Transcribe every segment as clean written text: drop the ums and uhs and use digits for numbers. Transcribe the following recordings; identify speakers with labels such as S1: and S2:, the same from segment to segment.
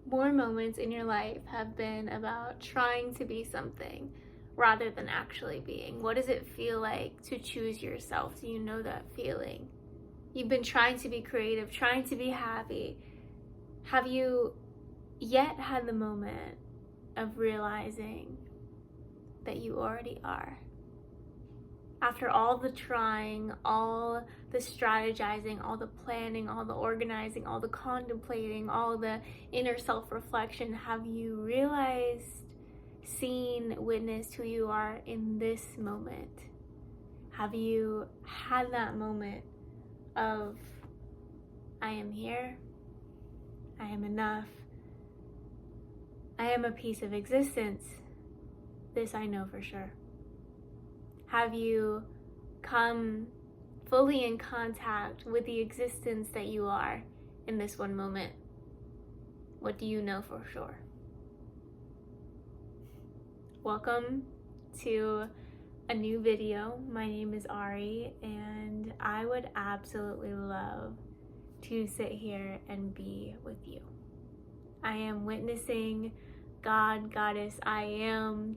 S1: more moments in your life have been about trying to be something rather than actually being? What does it feel like to choose yourself? Do you know that feeling? You've been trying to be creative, trying to be happy. Have you yet had the moment of realizing that you already are? After all the trying, all the strategizing, all the planning, all the organizing, all the contemplating, all the inner self-reflection, have you realized, seen, witnessed who you are in this moment? Have you had that moment of, I am here, I am enough, I am a piece of existence, this I know for sure? Have you come fully in contact with the existence that you are in this one moment? What do you know for sure? Welcome to a new video. My name is Ari, and I would absolutely love to sit here and be with you. I am witnessing God, Goddess, I am,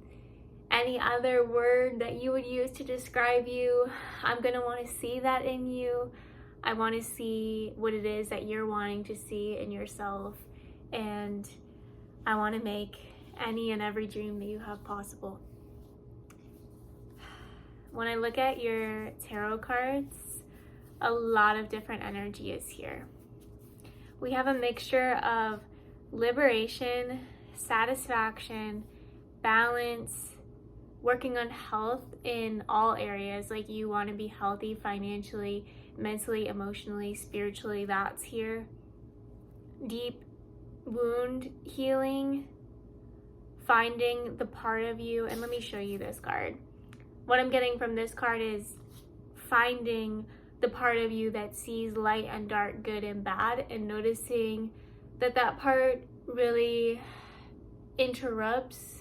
S1: any other word that you would use to describe you. I'm gonna want to see that in you. I want to see what it is that you're wanting to see in yourself, and I want to make any and every dream that you have possible. When I look at your tarot cards, a lot of different energy is here. We have a mixture of liberation, satisfaction, balance, working on health in all areas. Like, you want to be healthy financially, mentally, emotionally, spiritually, that's here. Deep wound healing, finding the part of you. And let me show you this card. What I'm getting from this card is finding the part of you that sees light and dark, good and bad, and noticing that that part really interrupts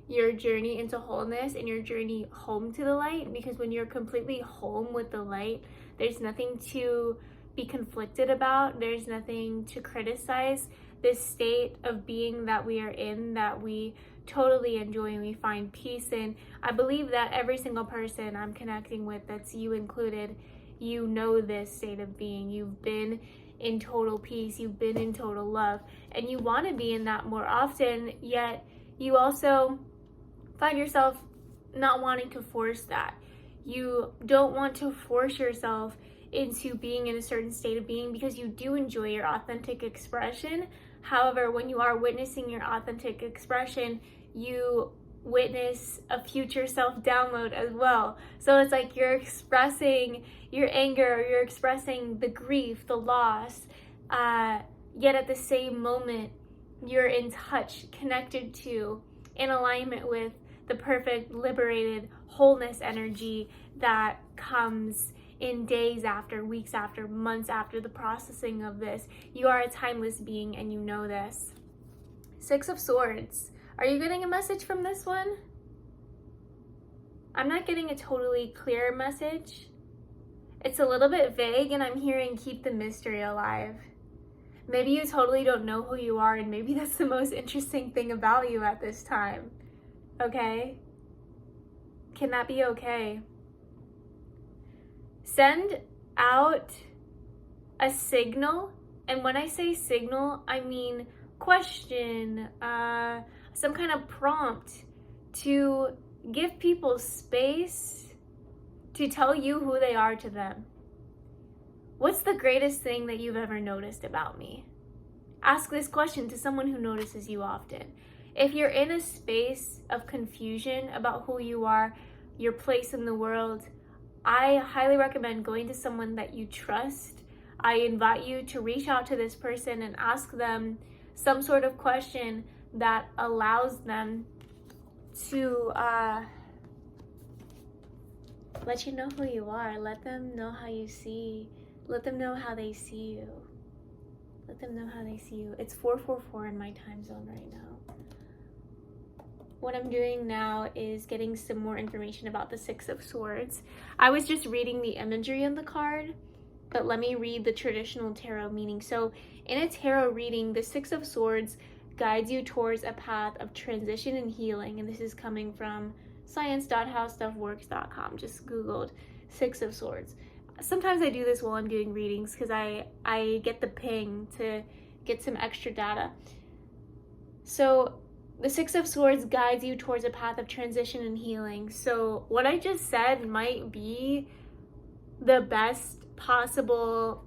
S1: your journey into wholeness and your journey home to the light. Because when you're completely home with the light, there's nothing to be conflicted about, there's nothing to criticize. This state of being that we are in, that we totally enjoy and we find peace in, I believe that every single person I'm connecting with, that's you included, you know this state of being. You've been in total peace, you've been in total love, and you want to be in that more often, yet you also find yourself not wanting to force that. You don't want to force yourself into being in a certain state of being because you do enjoy your authentic expression. However, when you are witnessing your authentic expression, you witness a future self download as well. So it's like you're expressing your anger, or you're expressing the grief, the loss, yet at the same moment, you're in touch, connected to, in alignment with the perfect, liberated wholeness energy that comes in days after, weeks after, months after the processing of this. You are a timeless being, and you know this. Six of Swords. Are you getting a message from this one? I'm not getting a totally clear message. It's a little bit vague, and I'm hearing keep the mystery alive. Maybe you totally don't know who you are, and maybe that's the most interesting thing about you at this time. Okay? Can that be okay? Send out a signal, and when I say signal, I mean question, some kind of prompt to give people space to tell you who they are to them. What's the greatest thing that you've ever noticed about me? Ask this question to someone who notices you often. If you're in a space of confusion about who you are, your place in the world, I highly recommend going to someone that you trust. I invite you to reach out to this person and ask them some sort of question that allows them to let you know who you are. Let them know how you see. Let them know how they see you. Let them know how they see you. It's 4:44 in my time zone right now. What I'm doing now is getting some more information about the Six of Swords. I was just reading the imagery in the card, but let me read the traditional tarot meaning. So in a tarot reading, the Six of Swords guides you towards a path of transition and healing. And this is coming from science.howstuffworks.com. Just Googled Six of Swords. Sometimes I do this while I'm doing readings because I get the ping to get some extra data. So the Six of Swords guides you towards a path of transition and healing. So what I just said might be the best possible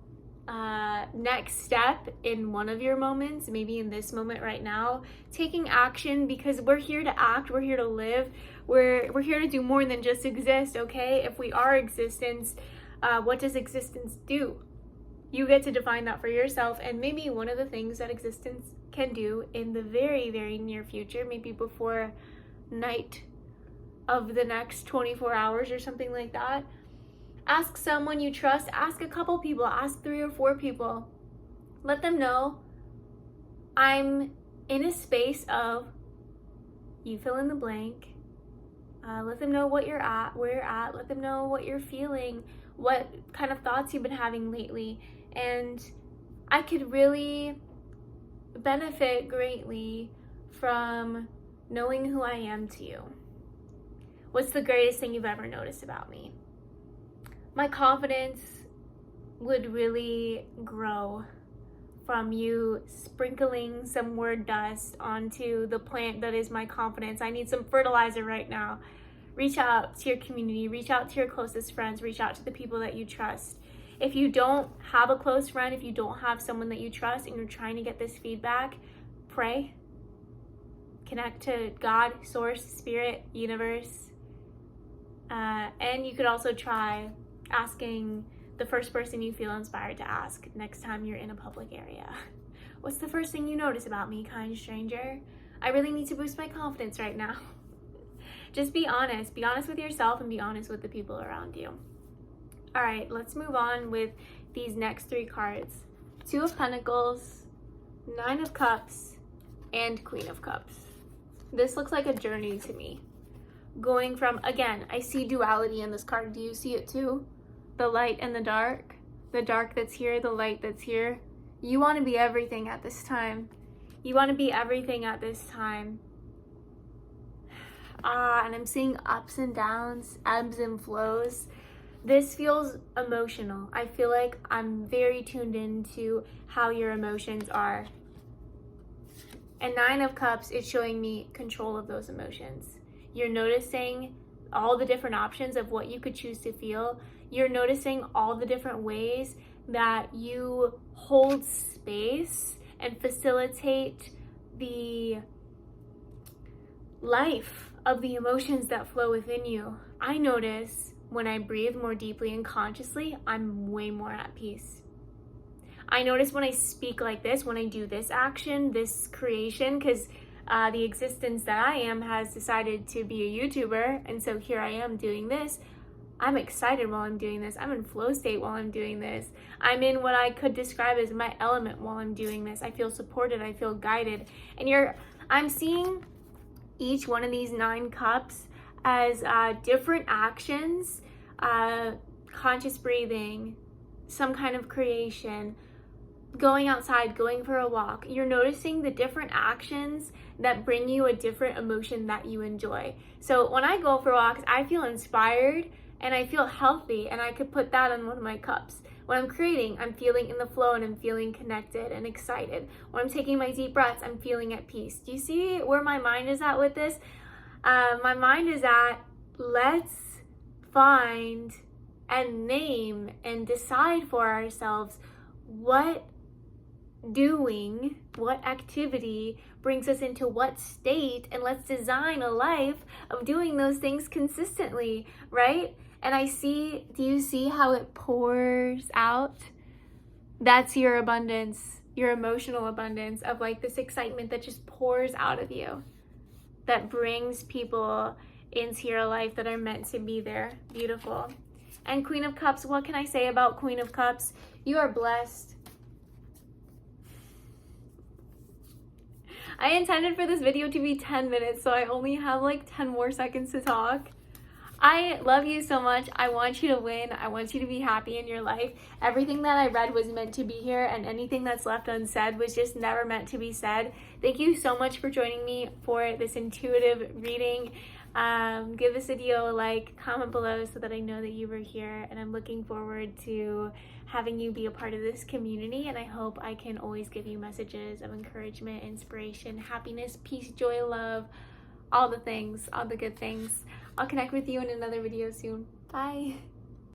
S1: next step in one of your moments, maybe in this moment right now, taking action, because we're here to act, we're here to live, we're here to do more than just exist, okay? If we are existence, what does existence do? You get to define that for yourself, and maybe one of the things that existence can do in the very, very near future, maybe before night of the next 24 hours or something like that, ask someone you trust, ask a couple people, ask 3 or 4 people. Let them know, I'm in a space of, you fill in the blank. Let them know what you're at, where you're at. Let them know what you're feeling, what kind of thoughts you've been having lately. And I could really benefit greatly from knowing who I am to you. What's the greatest thing you've ever noticed about me? My confidence would really grow from you sprinkling some word dust onto the plant that is my confidence. I need some fertilizer right now. Reach out to your community, reach out to your closest friends, reach out to the people that you trust. If you don't have a close friend, if you don't have someone that you trust and you're trying to get this feedback, pray. Connect to God, source, spirit, universe. And you could also try asking the first person you feel inspired to ask next time you're in a public area. What's the first thing you notice about me, kind stranger? I really need to boost my confidence right now. Just be honest. Be honest with yourself and be honest with the people around you. All right, let's move on with these next 3 cards. 2 of Pentacles, 9 of Cups, and Queen of Cups. This looks like a journey to me. Going from, again, I see duality in this card. Do you see it too? The light and the dark that's here, the light that's here. You want to be everything at this time. You want to be everything at this time. And I'm seeing ups and downs, ebbs and flows. This feels emotional. I feel like I'm very tuned into how your emotions are. And 9 of Cups is showing me control of those emotions. You're noticing all the different options of what you could choose to feel. You're noticing all the different ways that you hold space and facilitate the life of the emotions that flow within you. I notice when I breathe more deeply and consciously, I'm way more at peace. I notice when I speak like this, when I do this action, this creation, because the existence that I am has decided to be a YouTuber, and so here I am doing this. I'm excited while I'm doing this. I'm in flow state while I'm doing this. I'm in what I could describe as my element while I'm doing this. I feel supported, I feel guided. And I'm seeing each one of these 9 cups as different actions, conscious breathing, some kind of creation, going outside, going for a walk. You're noticing the different actions that bring you a different emotion that you enjoy. So when I go for walks, I feel inspired and I feel healthy, and I could put that on one of my cups. When I'm creating, I'm feeling in the flow and I'm feeling connected and excited. When I'm taking my deep breaths, I'm feeling at peace. Do you see where my mind is at with this? My mind is at, let's find and name and decide for ourselves what activity brings us into what state, and let's design a life of doing those things consistently, right? And do you see how it pours out? That's your abundance, your emotional abundance of like this excitement that just pours out of you, that brings people into your life that are meant to be there. Beautiful. And Queen of Cups, what can I say about Queen of Cups? You are blessed. I intended for this video to be 10 minutes, so I only have like 10 more seconds to talk. I love you so much. I want you to win. I want you to be happy in your life. Everything that I read was meant to be here, and anything that's left unsaid was just never meant to be said. Thank you so much for joining me for this intuitive reading. Give this video a like, comment below so that I know that you were here, and I'm looking forward to having you be a part of this community, and I hope I can always give you messages of encouragement, inspiration, happiness, peace, joy, love, all the things, all the good things. I'll connect with you in another video soon. Bye.